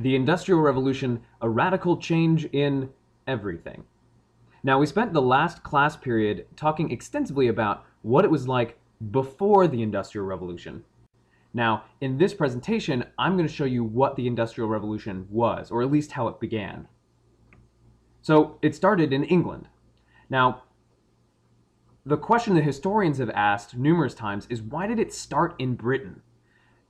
The Industrial Revolution, a radical change in everything. Now, we spent the last class period talking extensively about what it was like before the Industrial Revolution. Now, in this presentation, I'm going to show you what the Industrial Revolution was, or at least how it began. So, it started in England. Now, the question that historians have asked numerous times is, why did it start in Britain?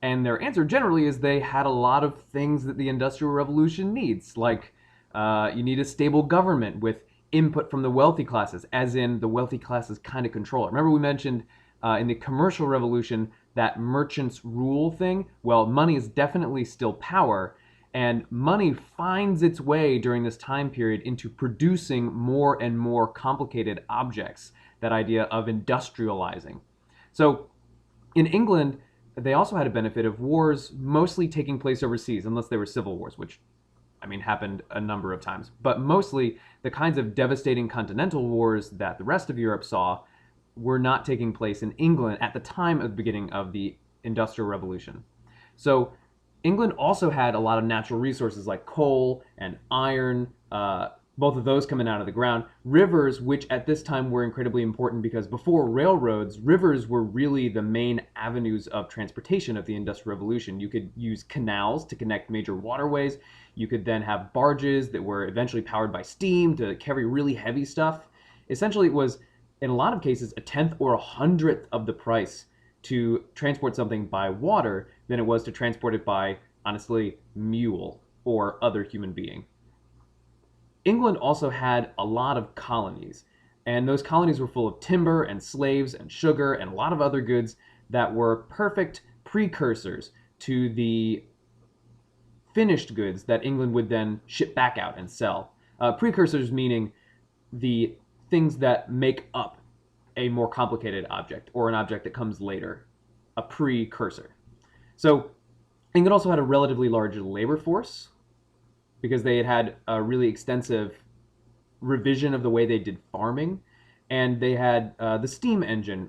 And their answer generally is they had a lot of things that the Industrial Revolution needs, like you need a stable government with input from the wealthy classes, as in the wealthy classes kind of control it. Remember we mentioned in the Commercial Revolution that merchants rule thing? Well, money is definitely still power, and money finds its way during this time period into producing more and more complicated objects, that idea of industrializing. So in England, they also had a benefit of wars mostly taking place overseas, unless they were civil wars, which, I mean, happened a number of times. But mostly, the kinds of devastating continental wars that the rest of Europe saw were not taking place in England at the time of the beginning of the Industrial Revolution. So England also had a lot of natural resources like coal and iron, both of those coming out of the ground. Rivers, which at this time were incredibly important because before railroads, rivers were really the main avenues of transportation of the Industrial Revolution. You could use canals to connect major waterways. You could then have barges that were eventually powered by steam to carry really heavy stuff. Essentially, it was, in a lot of cases, a tenth or a hundredth of the price to transport something by water than it was to transport it by, honestly, mule or other human being. England also had a lot of colonies, and those colonies were full of timber and slaves and sugar and a lot of other goods that were perfect precursors to the finished goods that England would then ship back out and sell. Precursors meaning the things that make up a more complicated object or an object that comes later, a precursor. So England also had a relatively large labor force because they had had a really extensive revision of the way they did farming, and they had the steam engine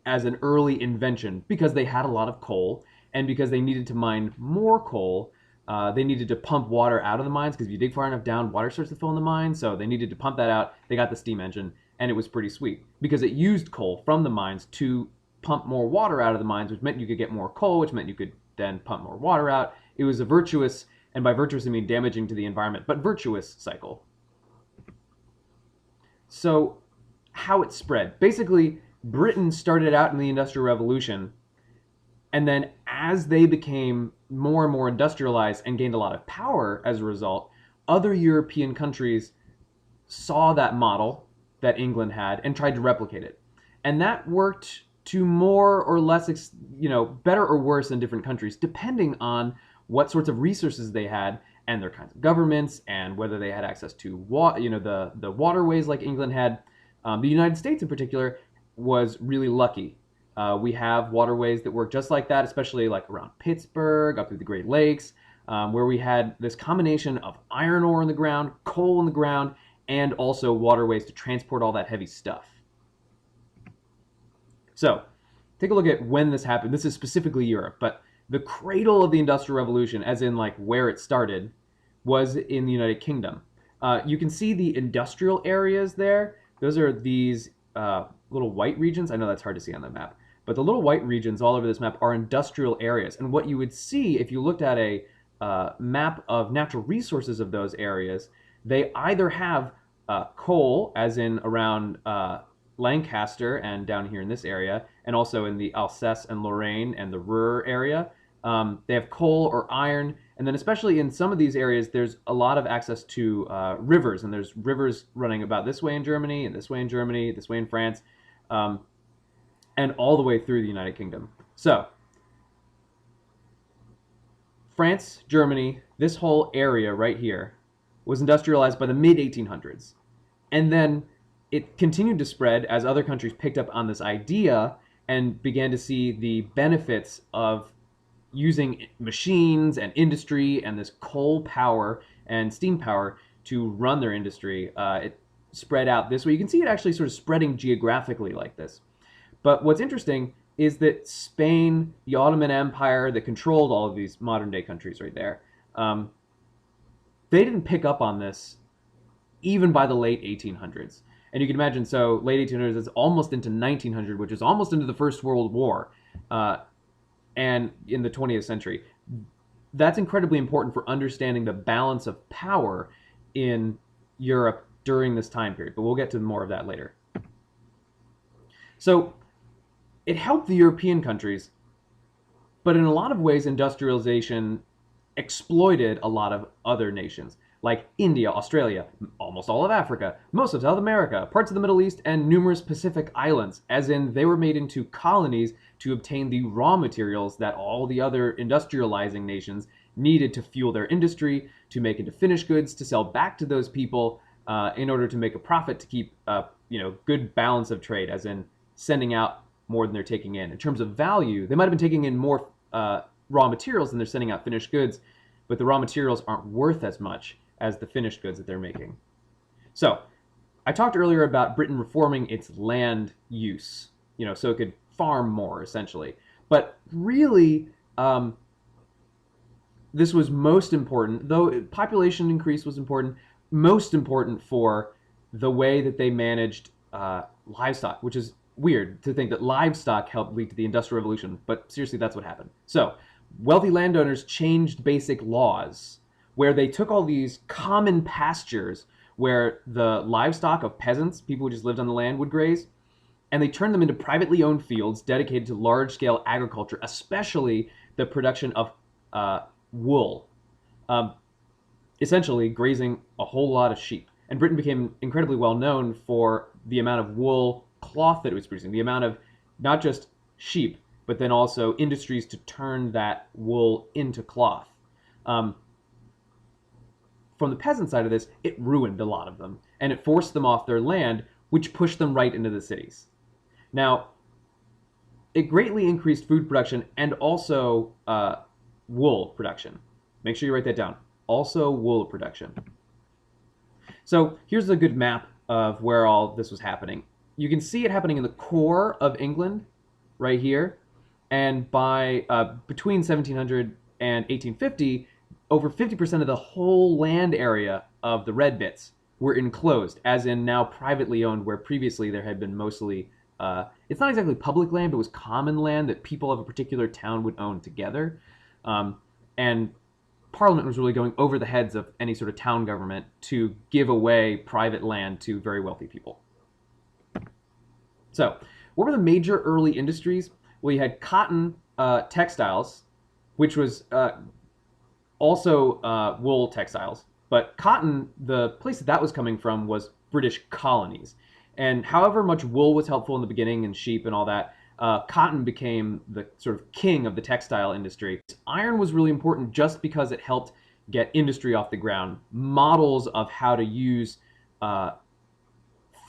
as an early invention because they had a lot of coal, and because they needed to mine more coal, they needed to pump water out of the mines because if you dig far enough down, water starts to fill in the mine, so they needed to pump that out. They got the steam engine, and it was pretty sweet because it used coal from the mines to pump more water out of the mines, which meant you could get more coal, which meant you could then pump more water out. It was a virtuous, and by virtuous I mean damaging to the environment, but virtuous cycle. So how it spread. Basically, Britain started out in the Industrial Revolution, and then as they became more and more industrialized and gained a lot of power as a result, other European countries saw that model that England had and tried to replicate it. And that worked to more or less, better or worse in different countries, depending on what sorts of resources they had and their kinds of governments and whether they had access to the waterways like England had. The United States in particular was really lucky. We have waterways that work just like that, especially like around Pittsburgh, up through the Great Lakes, where we had this combination of iron ore in the ground, coal in the ground, and also waterways to transport all that heavy stuff. So, take a look at when this happened. This is specifically Europe, but the cradle of the Industrial Revolution, as in like where it started, was in the United Kingdom. You can see the industrial areas there. Those are these little white regions. I know that's hard to see on the map, but the little white regions all over this map are industrial areas. And what you would see if you looked at a map of natural resources of those areas, they either have coal, as in around Lancaster and down here in this area, and also in the Alsace and Lorraine and the Ruhr area. They have coal or iron, and then especially in some of these areas, there's a lot of access to rivers, and there's rivers running about this way in Germany, and this way in Germany, this way in France, and all the way through the United Kingdom. So, France, Germany, this whole area right here was industrialized by the mid-1800s. And then it continued to spread as other countries picked up on this idea and began to see the benefits of using machines and industry and this coal power and steam power to run their industry. It spread out this way. You can see it actually sort of spreading geographically like this. But what's interesting is that Spain, the Ottoman Empire that controlled all of these modern day countries right there, um, they didn't pick up on this even by the late 1800s. And you can imagine, so late 1800s is almost into 1900, which is almost into the First World War, uh, and in the 20th century. That's incredibly important for understanding the balance of power in Europe during this time period. But we'll get to more of that later. So it helped the European countries, but in a lot of ways, industrialization exploited a lot of other nations, like India, Australia, almost all of Africa, most of South America, parts of the Middle East, and numerous Pacific islands, as in they were made into colonies to obtain the raw materials that all the other industrializing nations needed to fuel their industry, to make into finished goods, to sell back to those people in order to make a profit, to keep good balance of trade, as in sending out more than they're taking in. In terms of value, they might have been taking in more raw materials than they're sending out finished goods, but the raw materials aren't worth as much as the finished goods that they're making. So, I talked earlier about Britain reforming its land use, so it could farm more, essentially. But really, this was most important, though population increase was important, most important for the way that they managed livestock, which is weird to think that livestock helped lead to the Industrial Revolution, but seriously, that's what happened. So, wealthy landowners changed basic laws where they took all these common pastures where the livestock of peasants, people who just lived on the land, would graze, and they turned them into privately owned fields dedicated to large-scale agriculture, especially the production of wool, essentially grazing a whole lot of sheep. And Britain became incredibly well known for the amount of wool cloth that it was producing, the amount of not just sheep, but then also industries to turn that wool into cloth. From the peasant side of this, it ruined a lot of them, and it forced them off their land, which pushed them right into the cities. Now, it greatly increased food production and also wool production. Make sure you write that down. Also wool production. So here's a good map of where all this was happening. You can see it happening in the core of England, right here. And by between 1700 and 1850, over 50% of the whole land area of the red bits were enclosed, as in now privately owned, where previously there had been mostly, it's not exactly public land, but it was common land that people of a particular town would own together. And Parliament was really going over the heads of any sort of town government to give away private land to very wealthy people. So, what were the major early industries? Well, you had cotton textiles, which was also wool textiles. But cotton, the place that was coming from was British colonies. And however much wool was helpful in the beginning and sheep and all that, cotton became the sort of king of the textile industry. Iron was really important just because it helped get industry off the ground. Models of how to use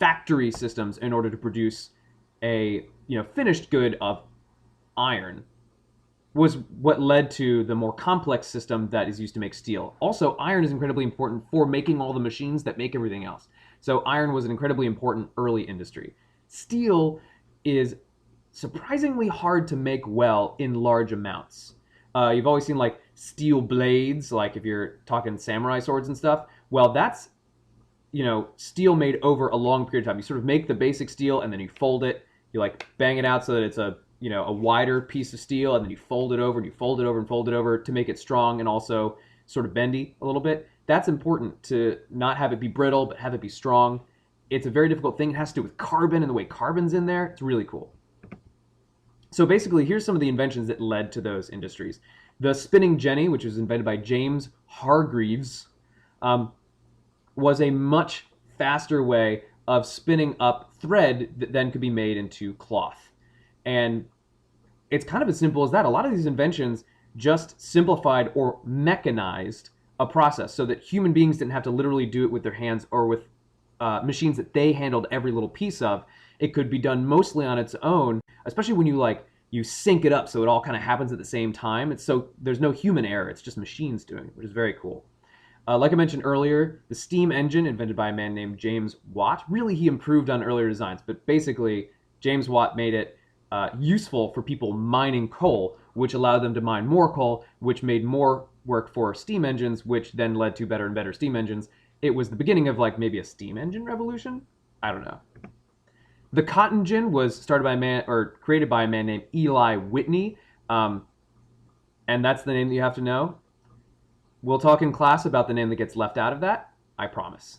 factory systems in order to produce a finished good of iron was what led to the more complex system that is used to make steel. Also, iron is incredibly important for making all the machines that make everything else. So iron was an incredibly important early industry. Steel is surprisingly hard to make well in large amounts. You've always seen like steel blades, like if you're talking samurai swords and stuff. Well, that's steel made over a long period of time. You sort of make the basic steel and then you fold it. You like bang it out so that it's a wider piece of steel, and then you fold it over and you fold it over and fold it over to make it strong and also sort of bendy a little bit. That's important to not have it be brittle, but have it be strong. It's a very difficult thing. It has to do with carbon and the way carbon's in there. It's really cool. So basically, here's some of the inventions that led to those industries. The spinning jenny, which was invented by James Hargreaves, was a much faster way of spinning up thread that then could be made into cloth. And it's kind of as simple as that. A lot of these inventions just simplified or mechanized a process so that human beings didn't have to literally do it with their hands or with machines that they handled every little piece of. It could be done mostly on its own, especially when you sync it up so it all kind of happens at the same time. So there's no human error. It's just machines doing it, which is very cool. Like I mentioned earlier, the steam engine, invented by a man named James Watt. Really, he improved on earlier designs, but basically, James Watt made it useful for people mining coal, which allowed them to mine more coal, which made more work for steam engines, which then led to better and better steam engines. It was the beginning of like maybe a steam engine revolution. I don't know. The cotton gin was started by a man or created by a man named Eli Whitney, and that's the name that you have to know. We'll talk in class about the name that gets left out of that, I promise.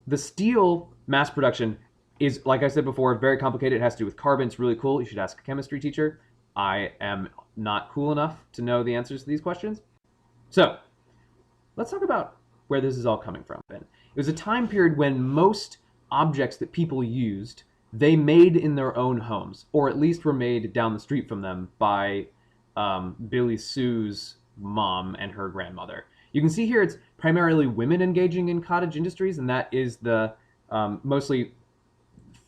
The steel mass production is, like I said before, very complicated. It has to do with carbon. It's really cool. You should ask a chemistry teacher. I am not cool enough to know the answers to these questions. So, let's talk about where this is all coming from. It was a time period when most objects that people used, they made in their own homes, or at least were made down the street from them by Billy Sue's mom and her grandmother. You can see here it's primarily women engaging in cottage industries, and that is the mostly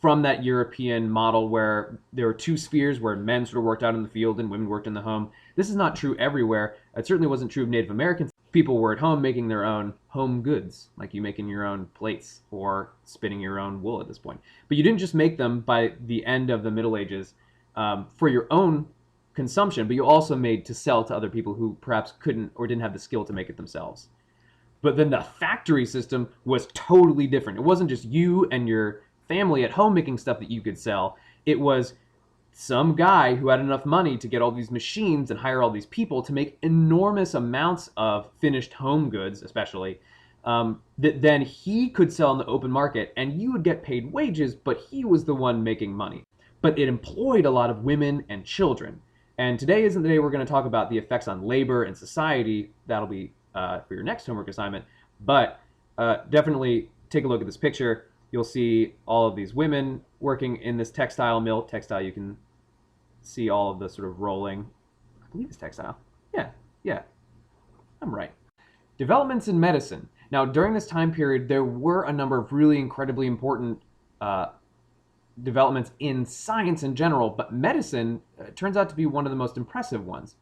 from that European model where there were two spheres where men sort of worked out in the field and women worked in the home. This is not true everywhere. It certainly wasn't true of Native Americans. People were at home making their own home goods, like you making your own plates or spinning your own wool at this point. But you didn't just make them by the end of the Middle Ages for your own consumption, but you also made to sell to other people who perhaps couldn't or didn't have the skill to make it themselves. But then the factory system was totally different. It wasn't just you and your family at home making stuff that you could sell. It was some guy who had enough money to get all these machines and hire all these people to make enormous amounts of finished home goods, especially, that then he could sell in the open market, and you would get paid wages, but he was the one making money. But it employed a lot of women and children. And today isn't the day we're going to talk about the effects on labor and society. That'll be for your next homework assignment. But definitely take a look at this picture. You'll see all of these women working in this textile mill. Textile, you can see all of the sort of rolling. I believe it's textile. Yeah, I'm right. Developments in medicine. Now, during this time period, there were a number of really incredibly important developments in science in general, but medicine turns out to be one of the most impressive ones.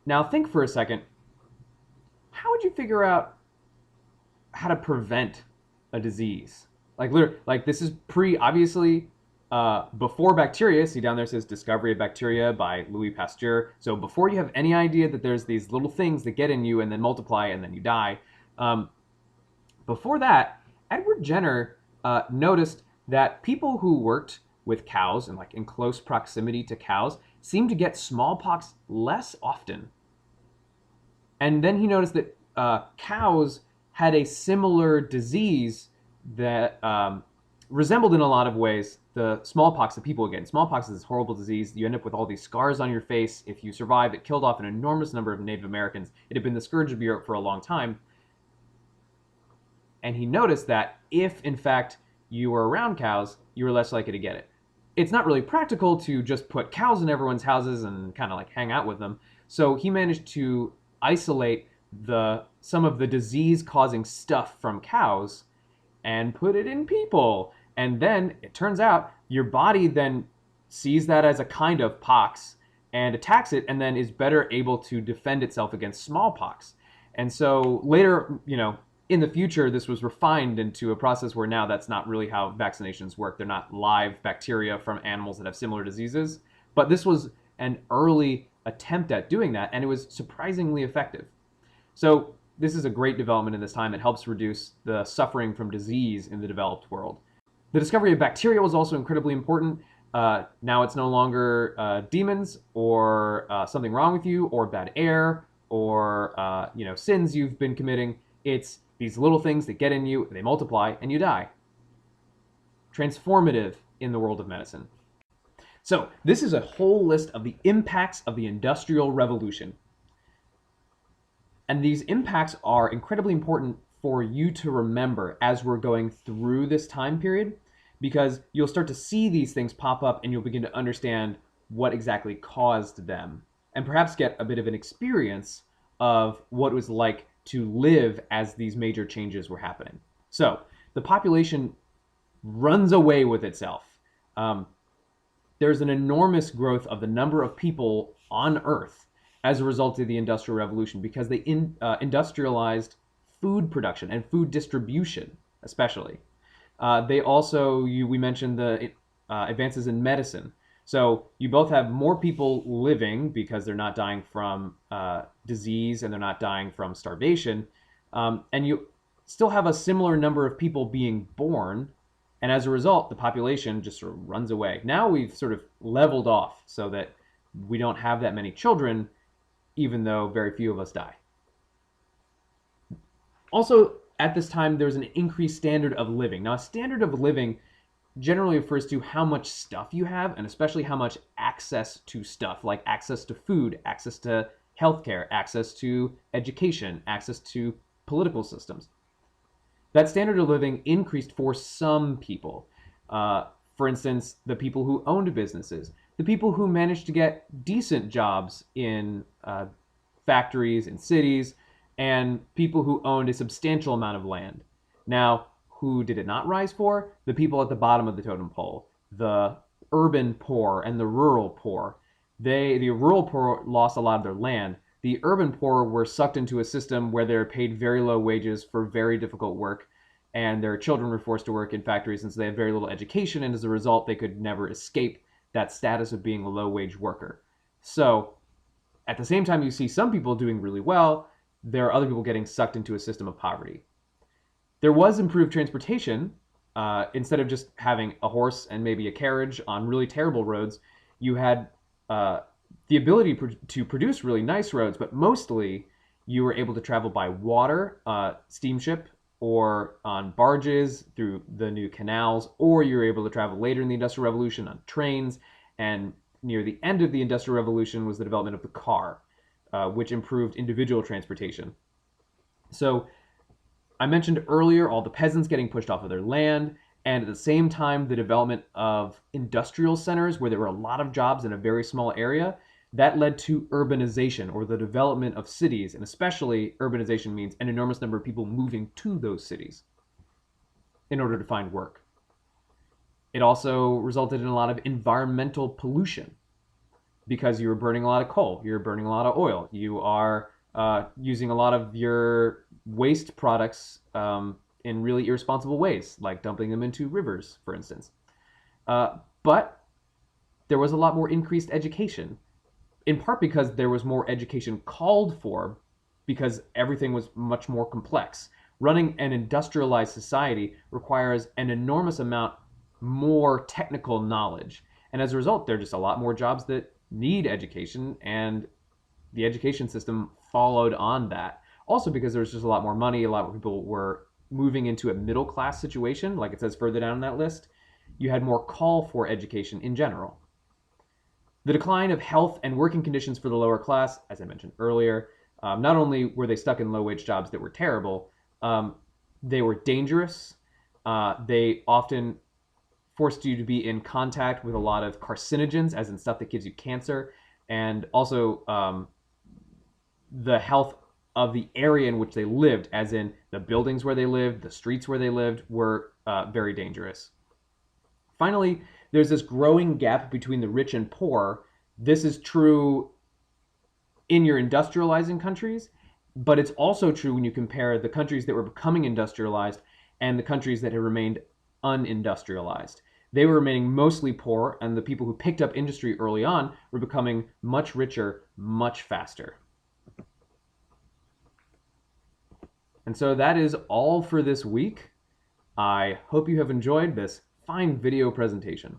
Now, think for a second. How would you figure out how to prevent a disease? Like this is obviously before bacteria. See down there it says Discovery of Bacteria by Louis Pasteur. So before you have any idea that there's these little things that get in you and then multiply and then you die, before that, Edward Jenner noticed that people who worked with cows and like in close proximity to cows seemed to get smallpox less often. And then he noticed that cows had a similar disease that resembled in a lot of ways the smallpox that people would get. Smallpox is this horrible disease. You end up with all these scars on your face. If you survive, it killed off an enormous number of Native Americans. It had been the scourge of Europe for a long time. And he noticed that if, in fact, you were around cows, you were less likely to get it. It's not really practical to just put cows in everyone's houses and kind of like hang out with them. So he managed to isolate some of the disease-causing stuff from cows and put it in people. And then it turns out your body then sees that as a kind of pox and attacks it, and then is better able to defend itself against smallpox. And so later, in the future, this was refined into a process where now that's not really how vaccinations work. They're not live bacteria from animals that have similar diseases. But this was an early attempt at doing that, and it was surprisingly effective. So this is a great development in this time. It helps reduce the suffering from disease in the developed world. The discovery of bacteria was also incredibly important. Now it's no longer demons or something wrong with you or bad air or sins you've been committing. It's these little things that get in you, they multiply, and you die. Transformative in the world of medicine. So this is a whole list of the impacts of the Industrial Revolution. And these impacts are incredibly important for you to remember as we're going through this time period, because you'll start to see these things pop up and you'll begin to understand what exactly caused them, and perhaps get a bit of an experience of what it was like to live as these major changes were happening. So the population runs away with itself. There's an enormous growth of the number of people on Earth as a result of the Industrial Revolution, because they industrialized food production and food distribution, especially. They also, we mentioned the advances in medicine. So you both have more people living because they're not dying from disease and they're not dying from starvation. And you still have a similar number of people being born. And as a result, the population just sort of runs away. Now we've sort of leveled off so that we don't have that many children, even though very few of us die. Also, at this time, there's an increased standard of living. Now, a standard of living generally refers to how much stuff you have, and especially how much access to stuff, like access to food, access to healthcare, access to education, access to political systems. That standard of living increased for some people. For instance, the people who owned businesses, the people who managed to get decent jobs in factories in cities, and people who owned a substantial amount of land. Now, who did it not rise for? The people at the bottom of the totem pole, the urban poor and the rural poor. The rural poor lost a lot of their land. The urban poor were sucked into a system where they were paid very low wages for very difficult work, and their children were forced to work in factories, and so they had very little education, and as a result, they could never escape that status of being a low-wage worker. So, at the same time, you see some people doing really well, there are other people getting sucked into a system of poverty. There was improved transportation. Instead of just having a horse and maybe a carriage on really terrible roads, you had the ability to produce really nice roads, but mostly you were able to travel by water, steamship, or on barges through the new canals, or you were able to travel later in the Industrial Revolution on trains, and near the end of the Industrial Revolution was the development of the car, which improved individual transportation. So I mentioned earlier all the peasants getting pushed off of their land, and at the same time, the development of industrial centers where there were a lot of jobs in a very small area. That led to urbanization, or the development of cities, and especially urbanization means an enormous number of people moving to those cities in order to find work. It also resulted in a lot of environmental pollution because you were burning a lot of coal, you're burning a lot of oil, you are using a lot of your waste products in really irresponsible ways, like dumping them into rivers, for instance. But there was a lot more increased education, in part because there was more education called for because everything was much more complex. Running an industrialized society requires an enormous amount more technical knowledge. And as a result, there are just a lot more jobs that need education, and the education system followed on that. Also because there was just a lot more money, a lot more people were moving into a middle class situation, like it says further down that list. You had more call for education in general. The decline of health and working conditions for the lower class, as I mentioned earlier, not only were they stuck in low-wage jobs that were terrible, they were dangerous. They often forced you to be in contact with a lot of carcinogens, as in stuff that gives you cancer, and also the health of the area in which they lived, as in the buildings where they lived, the streets where they lived, were very dangerous. Finally, there's this growing gap between the rich and poor. This is true in your industrializing countries, but it's also true when you compare the countries that were becoming industrialized and the countries that had remained unindustrialized. They were remaining mostly poor, and the people who picked up industry early on were becoming much richer, much faster. And so that is all for this week. I hope you have enjoyed this fine video presentation.